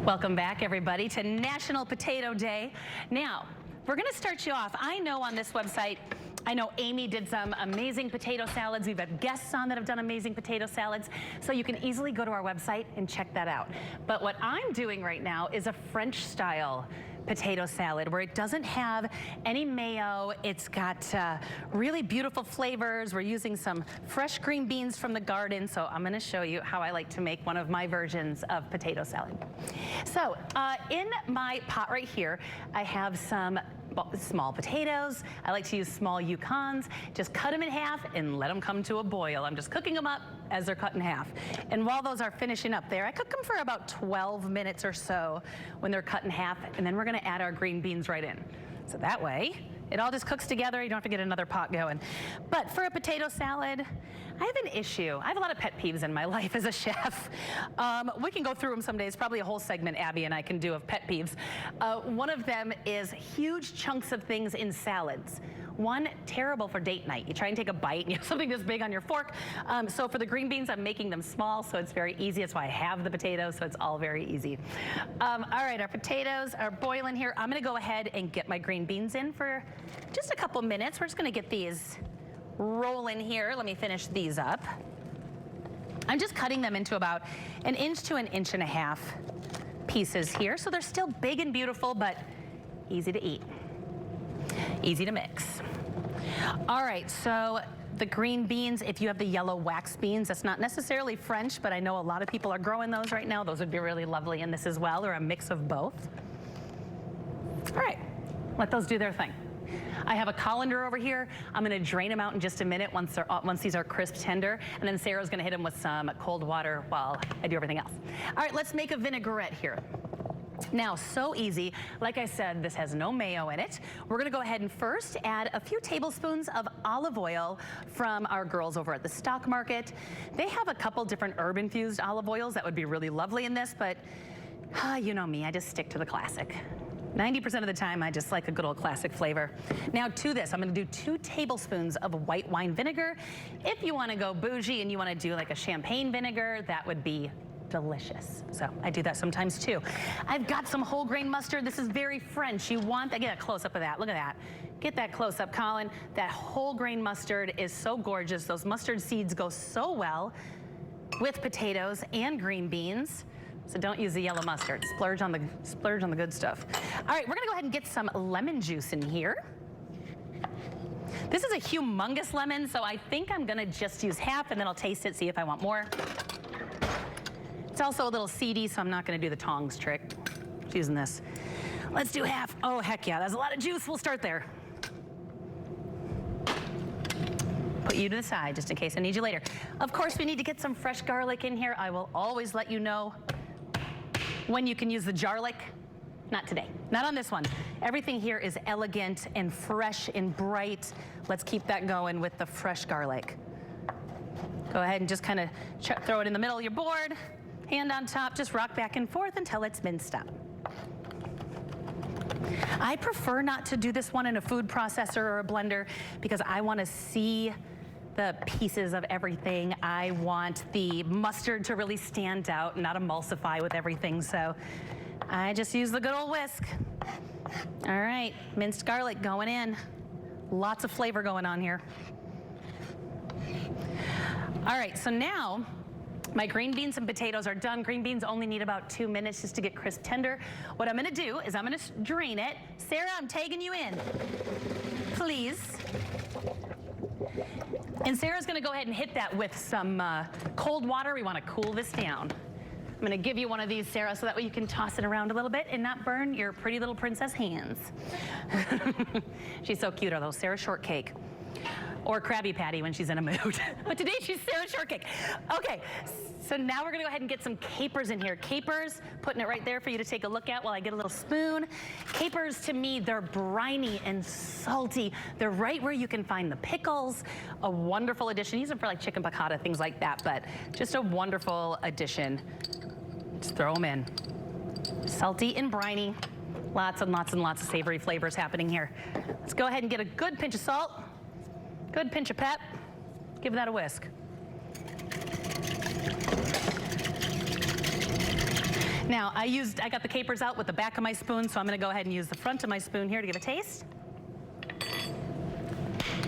Welcome back, everybody, to National Potato Day. Now, we're going to start you off. I know on this website, I know Amy did some amazing potato salads. We've had guests on that have done amazing potato salads. So you can easily go to our website and check that out. But what I'm doing right now is a French style potato salad where it doesn't have any mayo. It's got really beautiful flavors. We're using some fresh green beans from the garden. So I'm going to show you how I like to make one of my versions of potato salad. So in my pot right here, I have some small potatoes. I like to use small Yukons. Just cut them in half and let them come to a boil. I'm just cooking them up as they're cut in half. And while those are finishing up there, I cook them for about 12 minutes or so when they're cut in half, and then we're gonna add our green beans right in. So that way, it all just cooks together. You don't have to get another pot going. But for a potato salad, I have an issue. I have a lot of pet peeves in my life as a chef. We can go through them some days, probably a whole segment Abby and I can do of pet peeves. One of them is huge chunks of things in salads. One, terrible for date night. You try and take a bite and you have something this big on your fork. So for the green beans, I'm making them small, so it's very easy. That's why I have the potatoes, so it's all very easy. All right, our potatoes are boiling here. I'm gonna go ahead and get my green beans in for just a couple minutes. We're just gonna get these rolling here. Let me finish these up. I'm just cutting them into about 1 inch to 1.5 inch pieces here. So they're still big and beautiful, but easy to eat. Easy to mix. All right, so the green beans, if you have the yellow wax beans, that's not necessarily French, but I know a lot of people are growing those right now. Those would be really lovely in this as well, or a mix of both. All right, let those do their thing. I have a colander over here. I'm gonna drain them out in just a minute once these are crisp tender, and then Sarah's gonna hit them with some cold water while I do everything else. All right, let's make a vinaigrette here. Now, so easy. Like I said, this has no mayo in it. We're gonna go ahead and first add a few tablespoons of olive oil from our girls over at the stock market. They have a couple different herb-infused olive oils that would be really lovely in this, but you know me, I just stick to the classic. 90% of the time, I just like a good old classic flavor. Now to this, I'm gonna do 2 tablespoons of white wine vinegar. If you wanna go bougie and you wanna do like a champagne vinegar, that would be delicious. So I do that sometimes too. I've got some whole grain mustard. This is very French. You want, I get a close up of that. Look at that. Get that close up, Colin. That whole grain mustard is so gorgeous. Those mustard seeds go so well with potatoes and green beans. So don't use the yellow mustard. Splurge on the good stuff. All right, we're gonna go ahead and get some lemon juice in here. This is a humongous lemon, so I think I'm gonna just use half and then I'll taste it, see if I want more. It's also a little seedy, so I'm not gonna do the tongs trick. Just using this. Let's do half. Oh, heck yeah, that's a lot of juice. We'll start there. Put you to the side just in case I need you later. Of course, we need to get some fresh garlic in here. I will always let you know when you can use the jarlic. Not today, not on this one. Everything here is elegant and fresh and bright. Let's keep that going with the fresh garlic. Go ahead and just kind of throw it in the middle of your board. Hand on top, just rock back and forth until it's minced up. I prefer not to do this one in a food processor or a blender because I want to see the pieces of everything. I want the mustard to really stand out, not emulsify with everything. So I just use the good old whisk. All right, minced garlic going in. Lots of flavor going on here. All right, so now my green beans and potatoes are done. Green beans only need about 2 minutes just to get crisp tender. What I'm gonna do is I'm gonna drain it. Sarah, I'm tagging you in, please. And Sarah's gonna go ahead and hit that with some cold water. We wanna cool this down. I'm gonna give you one of these, Sarah, so that way you can toss it around a little bit and not burn your pretty little princess hands. She's so cute, are those Sarah Shortcake. Or Krabby Patty when she's in a mood. But today she's Sarah Shortcake. Okay, so now we're gonna go ahead and get some capers in here. Capers, putting it right there for you to take a look at while I get a little spoon. Capers, to me, they're briny and salty. They're right where you can find the pickles. A wonderful addition. Use them for like chicken piccata, things like that, but just a wonderful addition. Just throw them in. Salty and briny. Lots and lots and lots of savory flavors happening here. Let's go ahead and get a good pinch of salt. Good pinch of pep. Give that a whisk. Now, I got the capers out with the back of my spoon, so I'm gonna go ahead and use the front of my spoon here to give a taste.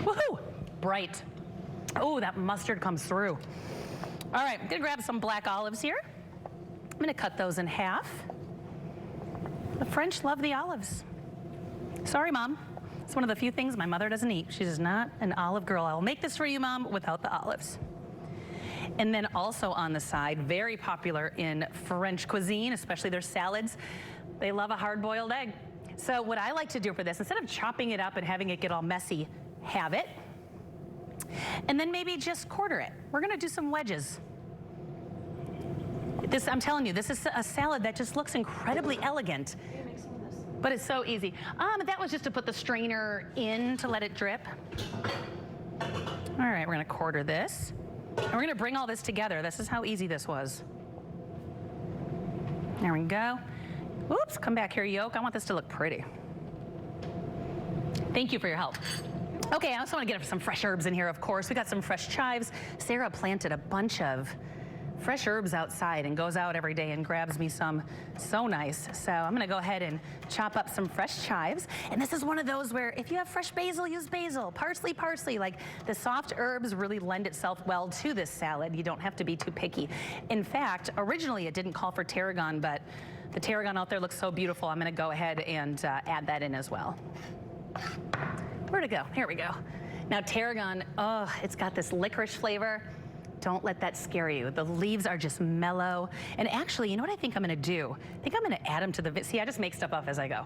Woohoo! Bright. Oh, that mustard comes through. All right, I'm gonna grab some black olives here. I'm gonna cut those in half. The French love the olives. Sorry, Mom. It's one of the few things my mother doesn't eat. She's not an olive girl. I'll make this for you, Mom, without the olives. And then also on the side, very popular in French cuisine, especially their salads, they love a hard-boiled egg. So what I like to do for this, instead of chopping it up and having it get all messy, halve it, and then maybe just quarter it. We're gonna do some wedges. This, I'm telling you, this is a salad that just looks incredibly elegant. But it's so easy. That was just to put the strainer in to let it drip. All right, we're gonna quarter this. And we're gonna bring all this together. This is how easy this was. There we go. Oops, come back here, yolk. I want this to look pretty. Thank you for your help. Okay, I also want to get some fresh herbs in here, of course. We got some fresh chives. Sarah planted a bunch of fresh herbs outside and goes out every day and grabs me some. So nice. So I'm gonna go ahead and chop up some fresh chives. And this is one of those where if you have fresh basil, use basil. Parsley. Like the soft herbs really lend itself well to this salad. You don't have to be too picky. In fact, originally it didn't call for tarragon, but the tarragon out there looks so beautiful. I'm gonna go ahead and add that in as well. Where'd it go? Here we go. Now tarragon, oh, it's got this licorice flavor. Don't let that scare you. The leaves are just mellow. And actually, you know what I think I'm gonna do? I think I'm gonna add them to the, see, I just make stuff up as I go.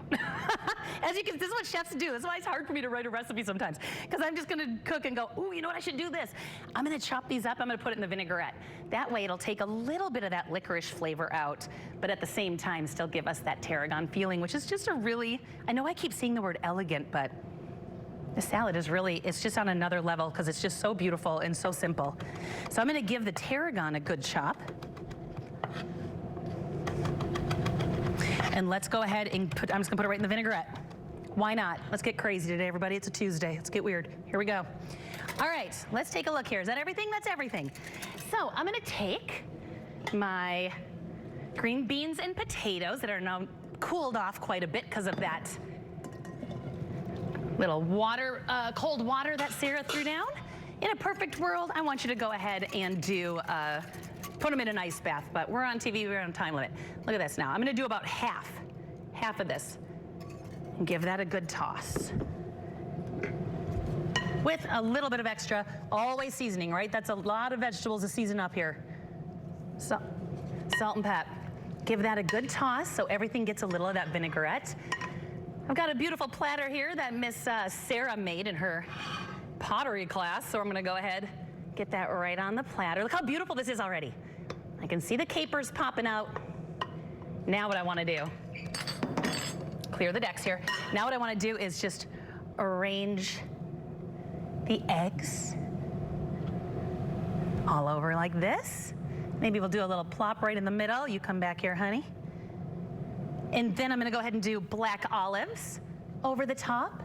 As you can, this is what chefs do. That's why it's hard for me to write a recipe sometimes. Because I'm just gonna cook and go, ooh, you know what, I should do this. I'm gonna chop these up, I'm gonna put it in the vinaigrette. That way it'll take a little bit of that licorice flavor out, but at the same time still give us that tarragon feeling, which is just a really, I know I keep seeing the word elegant, but the salad is really, it's just on another level because it's just so beautiful and so simple. So I'm gonna give the tarragon a good chop. And let's go ahead and put, I'm just gonna put it right in the vinaigrette. Why not? Let's get crazy today, everybody. It's a Tuesday. Let's get weird. Here we go. All right, let's take a look here. Is that everything? That's everything. So I'm gonna take my green beans and potatoes that are now cooled off quite a bit because of that little water, cold water that Sarah threw down. In a perfect world, I want you to go ahead and do, put them in an ice bath, but we're on TV, we're on time limit. Look at this now. I'm gonna do about half of this. And give that a good toss. With a little bit of extra, always seasoning, right? That's a lot of vegetables to season up here. So, salt and pep. Give that a good toss so everything gets a little of that vinaigrette. I've got a beautiful platter here that Miss Sarah made in her pottery class, so I'm gonna go ahead, get that right on the platter. Look how beautiful this is already. I can see the capers popping out. Now what I wanna do, clear the decks here. Now what I wanna do is just arrange the eggs all over like this. Maybe we'll do a little plop right in the middle. You come back here, honey. And then I'm gonna go ahead and do black olives over the top.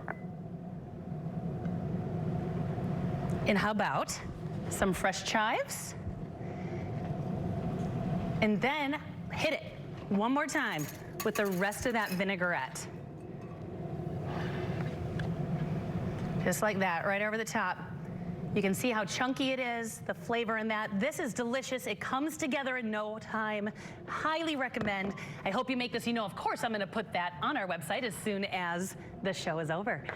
And how about some fresh chives? And then hit it one more time with the rest of that vinaigrette. Just like that, right over the top. You can see how chunky it is, the flavor in that. This is delicious. It comes together in no time. Highly recommend. I hope you make this. You know, of course, I'm gonna put that on our website as soon as the show is over.